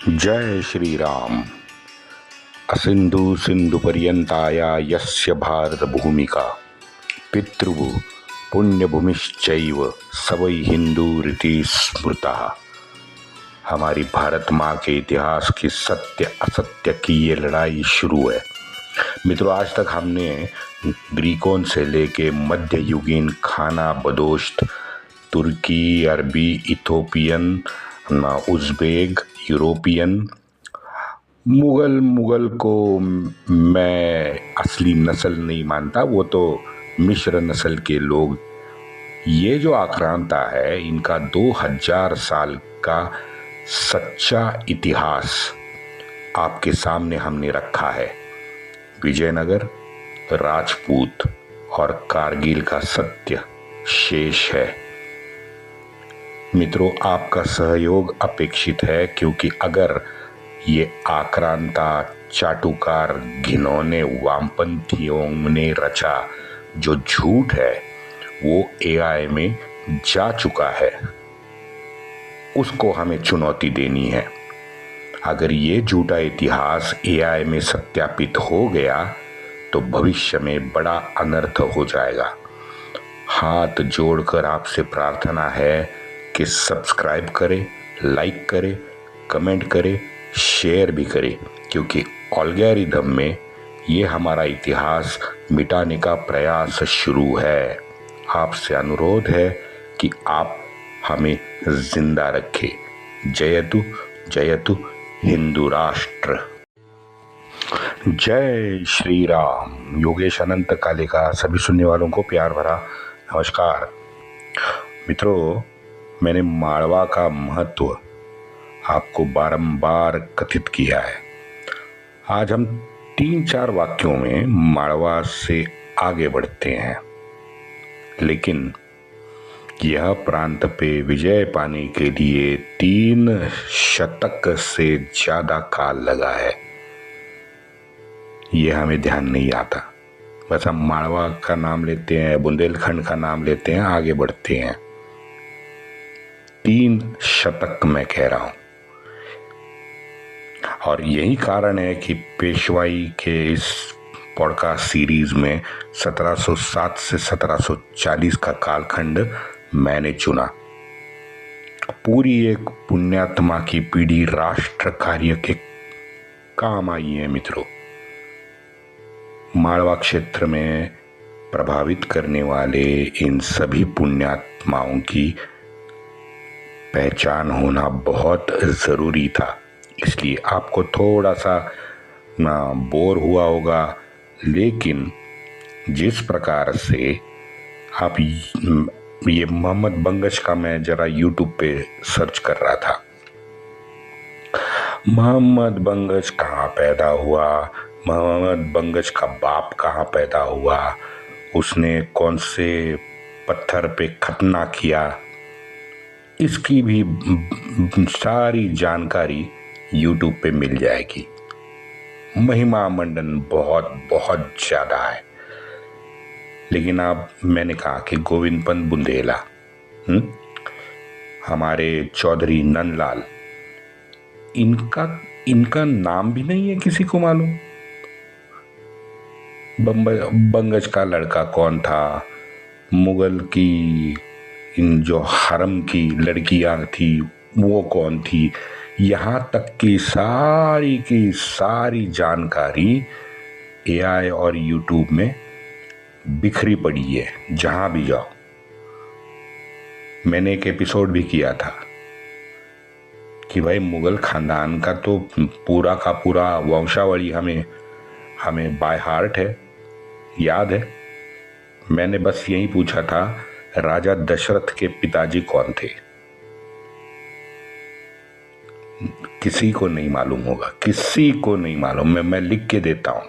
जय श्री राम। असिंधु सिंधु पर्यंताया यस्य भारत भूमिका पितृभु पुण्यभूमिश्चैव सवै हिंदू रीति स्मृता। हमारी भारत माँ के इतिहास की सत्य असत्य की ये लड़ाई शुरू है। मित्रों, आज तक हमने ग्रीकों से लेके मध्ययुगीन खाना बदोश्त, तुर्की, अरबी, इथोपियन, उज़्बेक, यूरोपियन, मुगल को मैं असली नस्ल नहीं मानता, वो तो मिश्र नस्ल के लोग। ये जो आक्रांता है, इनका 2000 साल का सच्चा इतिहास आपके सामने हमने रखा है। विजयनगर, राजपूत और कारगिल का सत्य शेष है। मित्रों, आपका सहयोग अपेक्षित है, क्योंकि अगर ये आक्रांता, चाटुकार, घिनौने वामपंथियों ने रचा जो झूठ है वो एआई में जा चुका है, उसको हमें चुनौती देनी है। अगर ये झूठा इतिहास एआई में सत्यापित हो गया तो भविष्य में बड़ा अनर्थ हो जाएगा। हाथ जोड़कर आपसे प्रार्थना है कि सब्सक्राइब करें, लाइक करें, कमेंट करें, शेयर भी करें, क्योंकि एल्गोरिथम में ये हमारा इतिहास मिटाने का प्रयास शुरू है। आपसे अनुरोध है कि आप हमें जिंदा रखें। जयतु जयतु हिंदू राष्ट्र। जय श्री राम। योगेश अनंत काले का सभी सुनने वालों को प्यार भरा नमस्कार। मित्रों, मैंने माड़वा का महत्व आपको बारंबार कथित किया है। आज हम 3-4 वाक्यों में माड़वा से आगे बढ़ते हैं, लेकिन यह प्रांत पे विजय पाने के लिए 3 शतक से ज्यादा काल लगा है। यह हमें ध्यान नहीं आता। बस हम माड़वा का नाम लेते हैं, बुंदेलखंड का नाम लेते हैं, आगे बढ़ते हैं। 3 शतक मैं कह रहा हूं, और यही कारण है कि पेशवाई के इस पॉडकास्ट सीरीज में 1707 से 1740 का कालखंड मैंने चुना। पूरी एक पुण्यात्मा की पीढ़ी राष्ट्र कार्य के काम आई है। मित्रों, माड़वा क्षेत्र में प्रभावित करने वाले इन सभी पुण्यात्माओं की पहचान होना बहुत जरूरी था। इसलिए आपको थोड़ा सा बोर हुआ होगा, लेकिन जिस प्रकार से आप ये मोहम्मद बंगश का मैं जरा यूट्यूब पे सर्च कर रहा था, मोहम्मद बंगश कहाँ पैदा हुआ, मोहम्मद बंगश का बाप कहाँ पैदा हुआ, उसने कौन से पत्थर पे खतना किया, इसकी भी सारी जानकारी YouTube पे मिल जाएगी। महिमा मंडन बहुत बहुत ज्यादा है। लेकिन अब मैंने कहा कि गोविंद पंत बुंदेला, हमारे चौधरी नंदलाल, इनका नाम भी नहीं है किसी को मालूम। बंगज का लड़का कौन था, मुगल की इन जो हरम की लड़कियां थी वो कौन थी, यहाँ तक की सारी जानकारी एआई और यूट्यूब में बिखरी पड़ी है, जहां भी जाओ। मैंने एक एपिसोड भी किया था कि भाई मुगल खानदान का तो पूरा का पूरा वंशावली हमें बाय हार्ट है, याद है। मैंने बस यही पूछा था, राजा दशरथ के पिताजी कौन थे? किसी को नहीं मालूम होगा, किसी को नहीं मालूम। मैं लिख के देता हूं,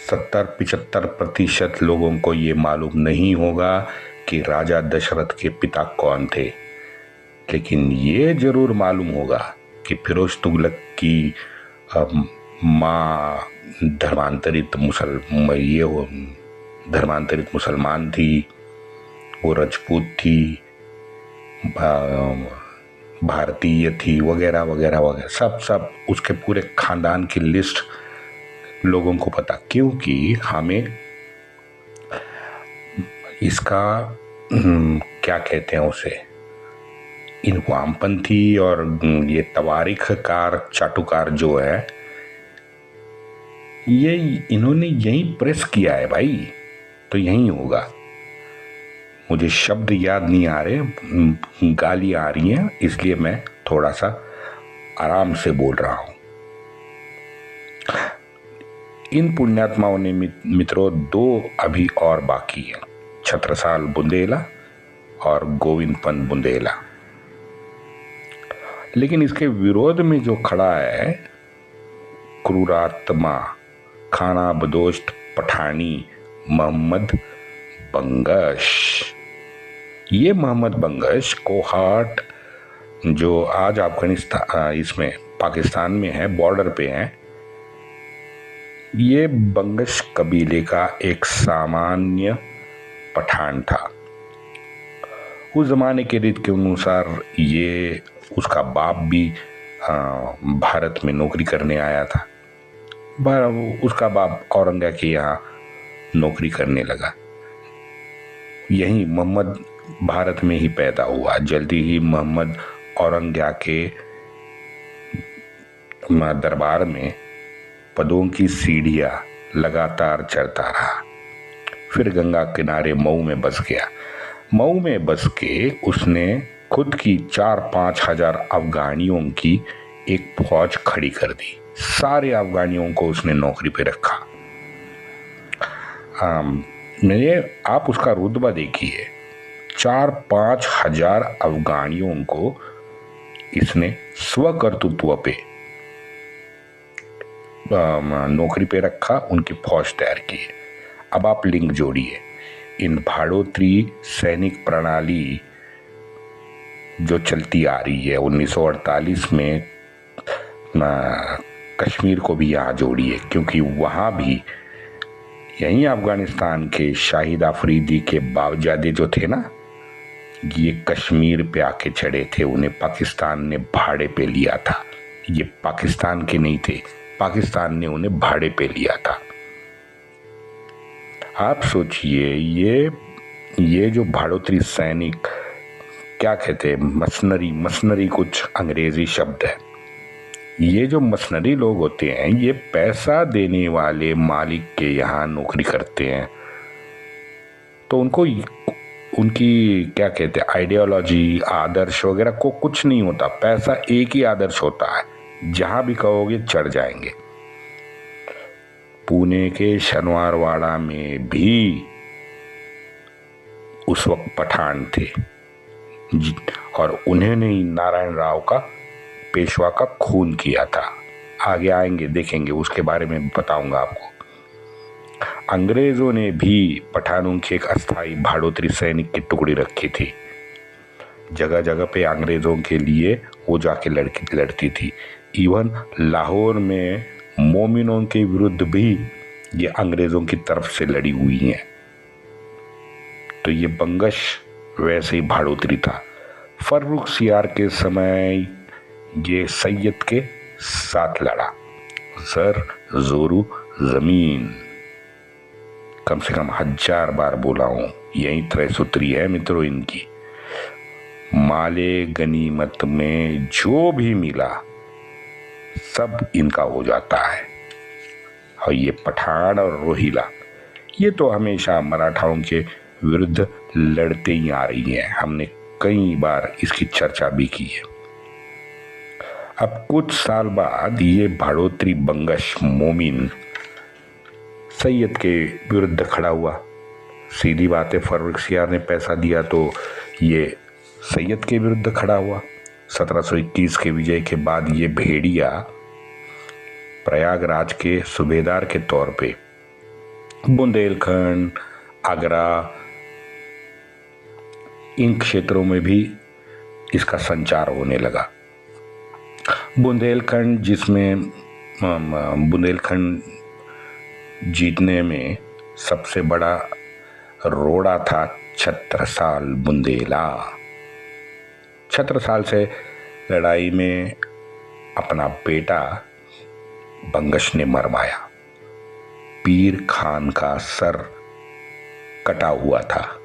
70-75% लोगों को ये मालूम नहीं होगा कि राजा दशरथ के पिता कौन थे। लेकिन ये जरूर मालूम होगा कि फिरोज तुगलक की माँ धर्मांतरित मुसलमान थी, वो राजपूत थी। भारतीय थी, वगैरह वगैरह वगैरह, सब सब उसके पूरे खानदान की लिस्ट लोगों को पता, क्योंकि हमें इसका क्या कहते हैं उसे, इन वामपंथी और ये तवारीखकार चाटुकार जो है, ये इन्होंने यही प्रेस किया है भाई, तो यही होगा। मुझे शब्द याद नहीं आ रहे, गाली आ रही हैं, इसलिए मैं थोड़ा सा आराम से बोल रहा हूं। इन पुण्यात्माओं ने मित्रों 2 अभी और बाकी हैं, छत्रसाल बुंदेला और गोविंद पंत बुंदेला। लेकिन इसके विरोध में जो खड़ा है क्रूरात्मा खाना बदोश पठानी मोहम्मद बंगश। ये मोहम्मद बंगश कोहाट जो आज अफगानिस्तान इसमें पाकिस्तान में है, बॉर्डर पे है, ये बंगश कबीले का एक सामान्य पठान था। उस जमाने के रीत के अनुसार ये उसका बाप भी भारत में नौकरी करने आया था। उसका बाप औरंगा के यहाँ नौकरी करने लगा। यही मोहम्मद भारत में ही पैदा हुआ। जल्दी ही मोहम्मद औरंगा के दरबार में पदों की सीढ़ियां लगातार चढ़ता रहा। फिर गंगा किनारे मऊ में बस गया। मऊ में बस के उसने खुद की 4-5 हजार अफगानियों की एक फौज खड़ी कर दी। सारे अफगानियों को उसने नौकरी पे रखा। आप उसका रुतबा देखिए, 4-5 हजार अफगानियों को इसने स्वकर्तृत्व पे नौकरी पे रखा, उनकी फौज तैयार की। अब आप लिंक जोड़िए, इन भाड़ोत्री सैनिक प्रणाली जो चलती आ रही है 1948 में, कश्मीर को भी यहाँ जोड़िए, क्योंकि वहाँ भी यहीं अफगानिस्तान के शाहिद आफरीदी के बावजादे जो थे ना, ये कश्मीर पे आके चढ़े थे। उन्हें पाकिस्तान ने भाड़े पे लिया था। ये पाकिस्तान के नहीं थे, पाकिस्तान ने उन्हें भाड़े पे लिया था। आप सोचिए, ये जो भाड़ोत्री सैनिक क्या कहते हैं, मसनरी कुछ अंग्रेजी शब्द है। ये जो मसनरी लोग होते हैं, ये पैसा देने वाले मालिक के यहाँ नौकरी करते हैं, तो उनको उनकी क्या कहते हैं आइडियोलॉजी, आदर्श वगैरह को कुछ नहीं होता। पैसा एक ही आदर्श होता है, जहां भी कहोगे चढ़ जाएंगे। पुणे के शनिवारवाड़ा में भी उस वक्त पठान थे और उन्होंने ही नारायण राव का, पेशवा का खून किया था। आगे आएंगे, देखेंगे, उसके बारे में बताऊंगा आपको। अंग्रेजों ने भी पठानों की एक अस्थायी भाड़ोत्री सैनिक की टुकड़ी रखी थी। जगह जगह पे अंग्रेजों के लिए वो जाके लड़ती थी। इवन लाहौर में मोमिनों के विरुद्ध भी ये अंग्रेजों की तरफ से लड़ी हुई हैं। तो ये बंगश वैसे ही भाड़ोत्री था। फर्रुखसियार के समय ये सैयद के साथ लड़ा। सर जोरू जमीन कम से कम 1000 बार बोला हूं, यही त्रयसूत्री है मित्रों इनकी। माले गनीमत में जो भी मिला सब इनका हो जाता है। और ये पठान और रोहिला, ये तो हमेशा मराठाओं के विरुद्ध लड़ते ही आ रही हैं। हमने कई बार इसकी चर्चा भी की है। अब कुछ साल बाद ये भाड़ोत्री बंगश मोमिन सैयद के विरुद्ध खड़ा हुआ। सीधी बात है, फर्रुखसियार ने पैसा दिया तो ये सैयद के विरुद्ध खड़ा हुआ। 1721 के विजय के बाद ये भेड़िया प्रयागराज के सूबेदार के तौर पे बुंदेलखंड, आगरा, इन क्षेत्रों में भी इसका संचार होने लगा। बुंदेलखंड, जिसमें बुंदेलखंड जीतने में सबसे बड़ा रोड़ा था छत्रसाल बुंदेला। छत्रसाल से लड़ाई में अपना बेटा बंगश ने मरवाया। पीर खान का सर कटा हुआ था।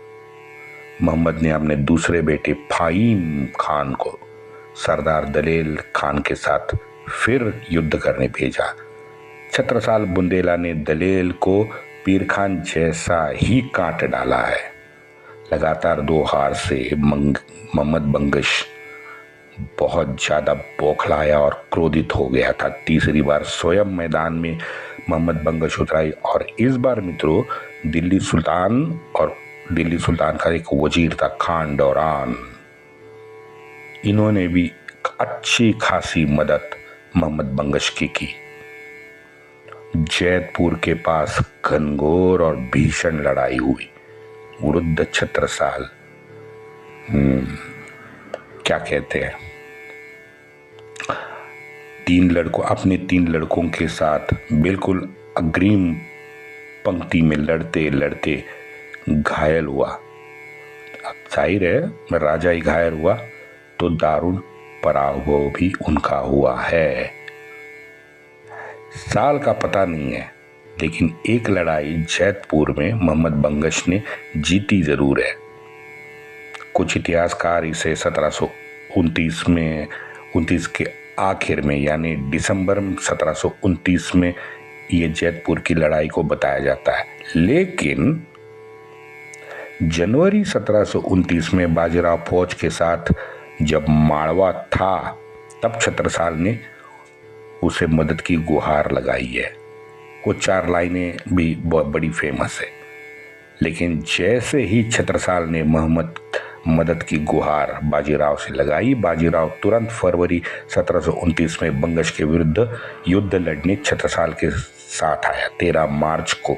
मोहम्मद ने अपने दूसरे बेटे फाहीम खान को सरदार दलेल खान के साथ फिर युद्ध करने भेजा। छत्रसाल बुंदेला ने दलेल को पीर खान जैसा ही काट डाला है। लगातार 2 हार से मोहम्मद बंगश बहुत ज्यादा बौखलाया और क्रोधित हो गया था। तीसरी बार स्वयं मैदान में मोहम्मद बंगश उतराई और इस बार मित्रों दिल्ली सुल्तान का एक वजीर था खान डोरान, इन्होंने भी अच्छी खासी मदद मोहम्मद बंगश की। जैतपुर के पास घनघोर और भीषण लड़ाई हुई। वृद्ध छत्रसाल क्या कहते हैं, अपने 3 लड़कों के साथ बिल्कुल अग्रिम पंक्ति में लड़ते लड़ते घायल हुआ। अब जाहिर है राजा ही घायल हुआ तो दारुण पराभव भी उनका हुआ है। साल का पता नहीं है, लेकिन एक लड़ाई जैतपुर में मोहम्मद बंगश ने जीती जरूर है। कुछ इतिहासकार इसे 1729 के आखिर में यानी दिसंबर 1729 में ये जैतपुर की लड़ाई को बताया जाता है। लेकिन जनवरी 1729 में बाजीराव फौज के साथ जब माड़वा था तब छत्रसाल ने उसे मदद की गुहार लगाई है। वो 4 लाइनें भी बहुत बड़ी फेमस है। लेकिन जैसे ही छत्रसाल ने मदद की गुहार बाजीराव से लगाई, बाजीराव तुरंत फरवरी 1729 में बंगश के विरुद्ध युद्ध लड़ने छत्रसाल के साथ आया। 13 मार्च को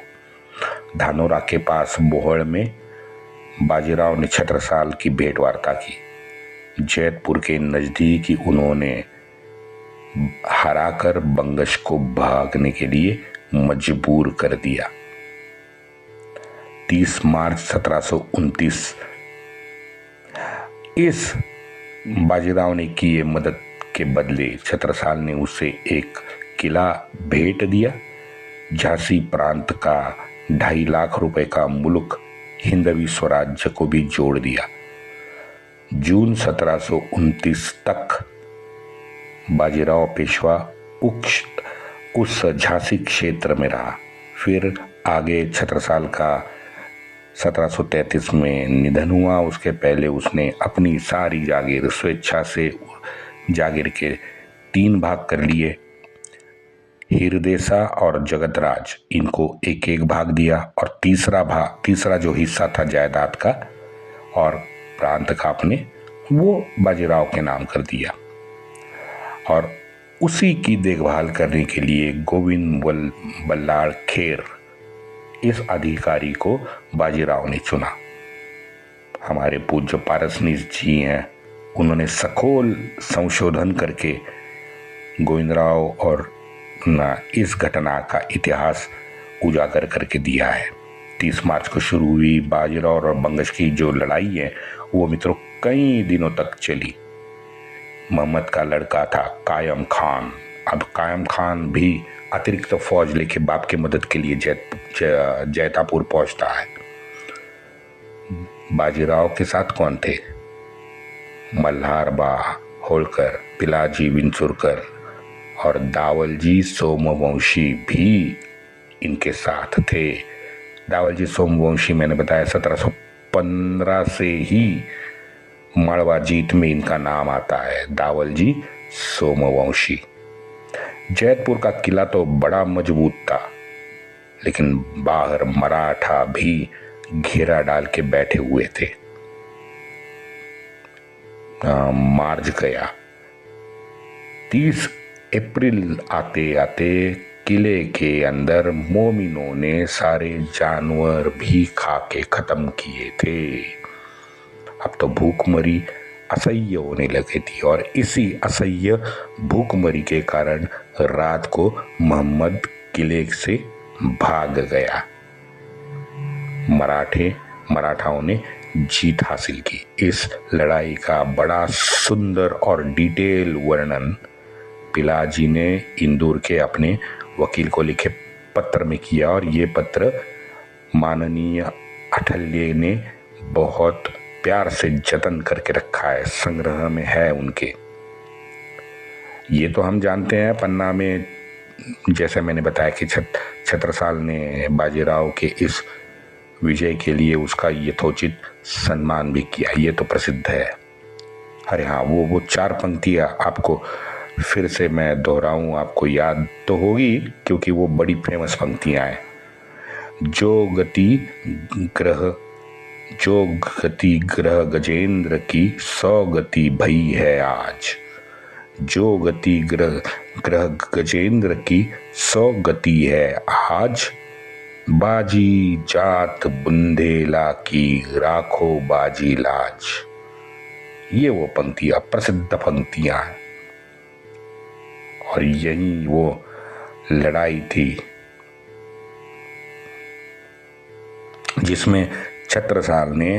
धानोरा के पास बोहड़ में बाजीराव ने छत्रसाल की भेंट वार्ता की। जैतपुर के नजदीक ही उन्होंने हराकर बंगश को भागने के लिए मजबूर कर दिया। 30 मार्च 1729 इस बाजीराव ने किए मदद के बदले छत्रसाल ने उसे एक किला भेंट दिया। झांसी प्रांत का 2.5 लाख रुपए का मुल्क हिंदवी स्वराज्य को भी जोड़ दिया। जून 1729 तक बाजीराव पेशवा उस झांसी क्षेत्र में रहा। फिर आगे छत्रसाल का 1733 में निधन हुआ। उसके पहले उसने अपनी सारी जागीर स्वेच्छा से जागीर के 3 भाग कर लिए। हिरदेसा और जगतराज इनको एक एक भाग दिया और तीसरा जो हिस्सा था जायदाद का और प्रांत का अपने, वो बाजीराव के नाम कर दिया। और उसी की देखभाल करने के लिए गोविंद बल्लाळ खेर इस अधिकारी को बाजीराव ने चुना। हमारे पूज्य पारसनीस जी हैं, उन्होंने सखोल संशोधन करके गोविंदराव और इस घटना का इतिहास उजागर करके दिया है। 30 मार्च को शुरू हुई बाजीराव और बंगश की जो लड़ाई है वो मित्रों कई दिनों तक चली। मोहम्मद का लड़का था कायम खान। अब कायम खान भी अतिरिक्त फौज लेके बाप की मदद के लिए जैतापुर पहुंचता है। बाजीराव के साथ कौन थे? मल्हार बा होलकर, पिलाजी विंचुरकर और दावलजी सोमवंशी भी इनके साथ थे। दावलजी सोमवंशी मैंने बताया 1715 से ही माड़वा जीत में इनका नाम आता है, दावलजी सोमवंशी। जैतपुर का किला तो बड़ा मजबूत था, लेकिन बाहर मराठा भी घेरा डाल के बैठे हुए थे। मार्च गया। 30 अप्रैल आते आते किले के अंदर मोमिनों ने सारे जानवर भी खा के खत्म किए थे। अब तो भूखमरी असह्य होने लगी थी और इसी असह्य भूखमरी के कारण रात को मोहम्मद किले से भाग गया। मराठाओं ने जीत हासिल की। इस लड़ाई का बड़ा सुंदर और डिटेल वर्णन पिलाजी ने इंदौर के अपने वकील को लिखे पत्र में किया और ये पत्र माननीय अठल्य ने बहुत प्यार से जतन करके रखा है, संग्रह में है उनके। ये तो हम जानते हैं पन्ना में, जैसे मैंने बताया कि छत्रसाल ने बाजीराव के इस विजय के लिए उसका यथोचित सम्मान भी किया, ये तो प्रसिद्ध है। अरे हाँ, वो 4 पंक्तियाँ आपको फिर से मैं दोहराऊं, आपको याद तो होगी क्योंकि वो बड़ी फेमस पंक्तियाँ हैं। जो गति ग्रह गजेंद्र की 100 गति भई है आज। जो गति ग्रह गजेंद्र की 100 गति है आज। बाजी जात बुंदेला की राखो बाजी लाज। ये वो पंक्तियां, प्रसिद्ध पंक्तियां हैं। और यही वो लड़ाई थी जिसमें छत्रसाल ने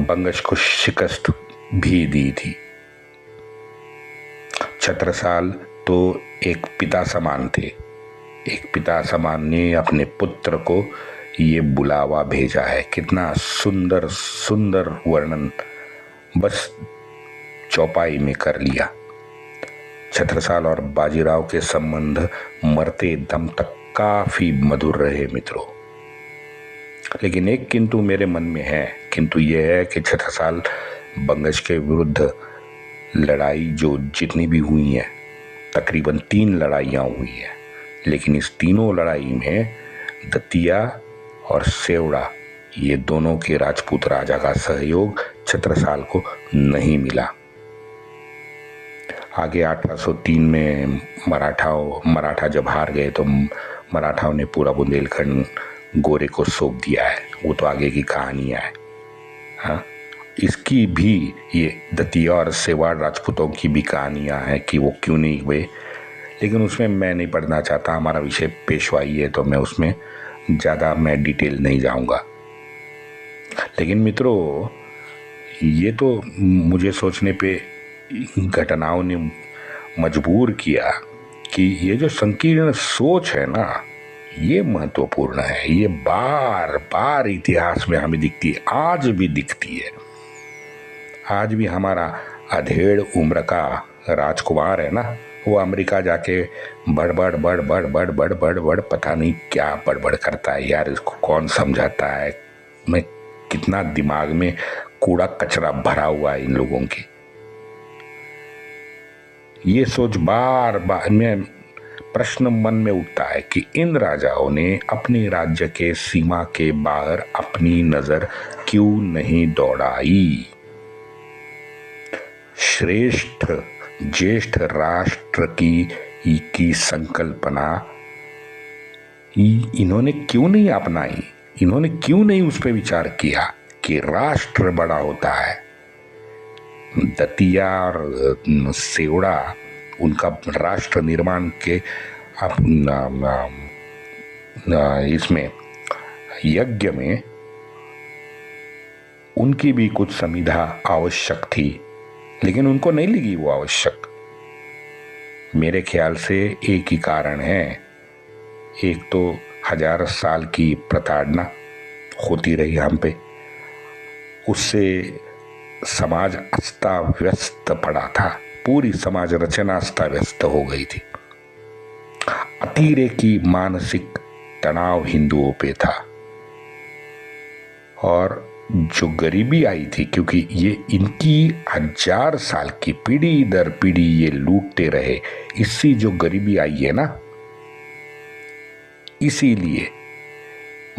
बंगश को शिकस्त भी दी थी। छत्रसाल तो एक पिता समान थे। एक पिता समान ने अपने पुत्र को ये बुलावा भेजा है। कितना सुंदर सुंदर वर्णन बस चौपाई में कर लिया। छत्रसाल और बाजीराव के संबंध मरते दम तक काफी मधुर रहे मित्रों। लेकिन एक किंतु मेरे मन में है। किंतु यह है कि छत्रसाल बंगश के विरुद्ध लड़ाई जो जितनी भी हुई है, तकरीबन 3 लड़ाइयाँ हुई हैं, लेकिन इस तीनों लड़ाई में दतिया और सेवड़ा, ये दोनों के राजपूत राजा का सहयोग छत्रसाल को नहीं मिला। आगे 1803 में मराठा जब हार गए तो मराठाओं ने पूरा बुंदेलखंड गोरे को सौंप दिया है। वो तो आगे की कहानियाँ है। हाँ, इसकी भी, ये दतिया और सेवाड़ राजपूतों की भी कहानियाँ हैं कि वो क्यों नहीं हुए, लेकिन उसमें मैं नहीं पढ़ना चाहता। हमारा विषय पेशवाई है तो मैं उसमें ज़्यादा डिटेल नहीं जाऊंगा। लेकिन मित्रों, ये तो मुझे सोचने पे घटनाओं ने मजबूर किया कि ये जो संकीर्ण सोच है ना, ये महत्वपूर्ण है। ये बार बार इतिहास में हमें दिखती है, आज भी दिखती है। आज भी हमारा अधेड़ उम्र का राजकुमार है ना, वो अमेरिका जाके बड़ पता नहीं क्या बड़बड़ करता है यार। इसको कौन समझाता है? मैं कितना दिमाग में कूड़ा कचरा भरा हुआ है इन लोगों के। ये सोच बार बार में प्रश्न मन में उठता है कि इन राजाओं ने अपने राज्य के सीमा के बाहर अपनी नजर क्यों नहीं दौड़ाई? श्रेष्ठ ज्येष्ठ राष्ट्र की संकल्पना इन्होंने क्यों नहीं अपनाई? इन्होंने क्यों नहीं उस पर विचार किया कि राष्ट्र बड़ा होता है? दतिया और सेवड़ा उनका राष्ट्र निर्माण के इसमें यज्ञ में उनकी भी कुछ संविधा आवश्यक थी, लेकिन उनको नहीं लगी वो आवश्यक। मेरे ख्याल से एक ही कारण है। एक तो 1000 साल की प्रताड़ना होती रही हम पे, उससे समाज अस्ता व्यस्त पड़ा था। पूरी समाज रचना अस्ता व्यस्त हो गई थी। अतिरेकी मानसिक तनाव हिंदुओं पे था। और जो गरीबी आई थी, क्योंकि ये इनकी 1000 साल की पीढ़ी दर पीढ़ी ये लूटते रहे, इससे जो गरीबी आई है ना, इसीलिए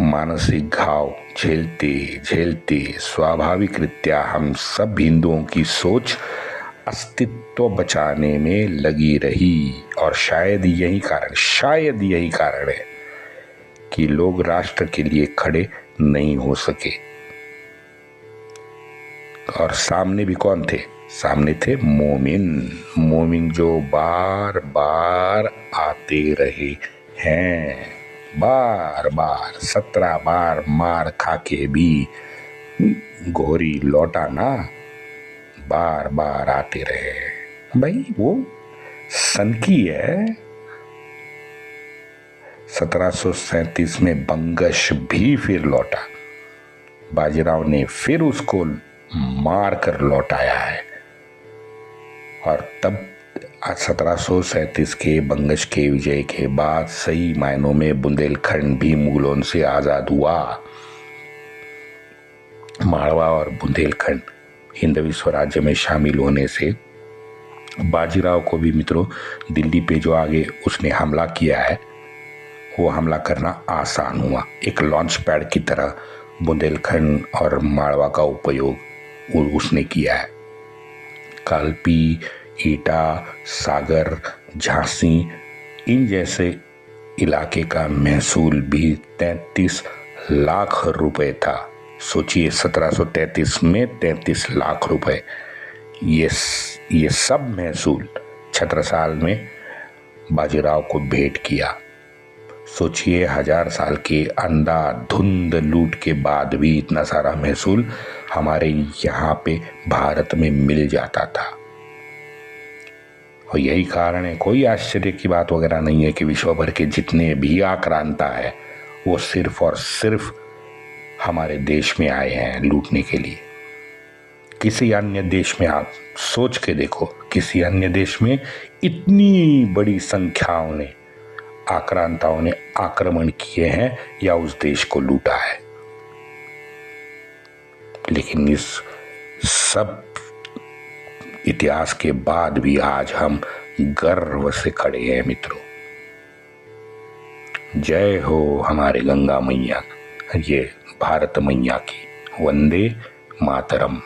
मानसिक घाव झेलते झेलते स्वाभाविक रीत्या हम सब हिंदुओं की सोच अस्तित्व बचाने में लगी रही। और शायद यही कारण है कि लोग राष्ट्र के लिए खड़े नहीं हो सके। और सामने भी कौन थे? सामने थे मोमिन जो बार बार आते रहे हैं। बार बार 17 बार मार खा के भी घोरी लौटा ना, बार बार आते रहे। भाई वो सन की है। 1737 में बंगश भी फिर लौटा, बाजीराव ने फिर उसको मार कर लौटाया है। और तब 1737 के बंगश के विजय के बाद सही मायनों में बुंदेलखंड भी मुगलों से आजाद हुआ। मारवा और बुंदेलखंड हिंदवी स्वराज्य में शामिल होने से बाजीराव को भी मित्रों दिल्ली पे जो आगे उसने हमला किया है वो हमला करना आसान हुआ। एक लॉन्च पैड की तरह बुंदेलखंड और मारवा का उपयोग उसने किया है। कालपी, एटा, सागर, झांसी इन जैसे इलाके का महसूल भी 33 लाख रुपए था। सोचिए 1733 में 33 लाख रुपए, ये सब महसूल छत्रसाल में बाजीराव को भेंट किया। सोचिए 1000 साल के अंधाधुंध लूट के बाद भी इतना सारा महसूल हमारे यहाँ पे भारत में मिल जाता था। और यही कारण है, कोई आश्चर्य की बात वगैरह नहीं है कि विश्व भर के जितने भी आक्रांता है वो सिर्फ और सिर्फ हमारे देश में आए हैं लूटने के लिए। किसी अन्य देश में आप सोच के देखो, किसी अन्य देश में इतनी बड़ी संख्याओं ने आक्रांताओं ने आक्रमण किए हैं या उस देश को लूटा है। लेकिन इस सब इतिहास के बाद भी आज हम गर्व से खड़े हैं मित्रों। जय हो हमारे गंगा मैया, ये भारत मैया की। वंदे मातरम।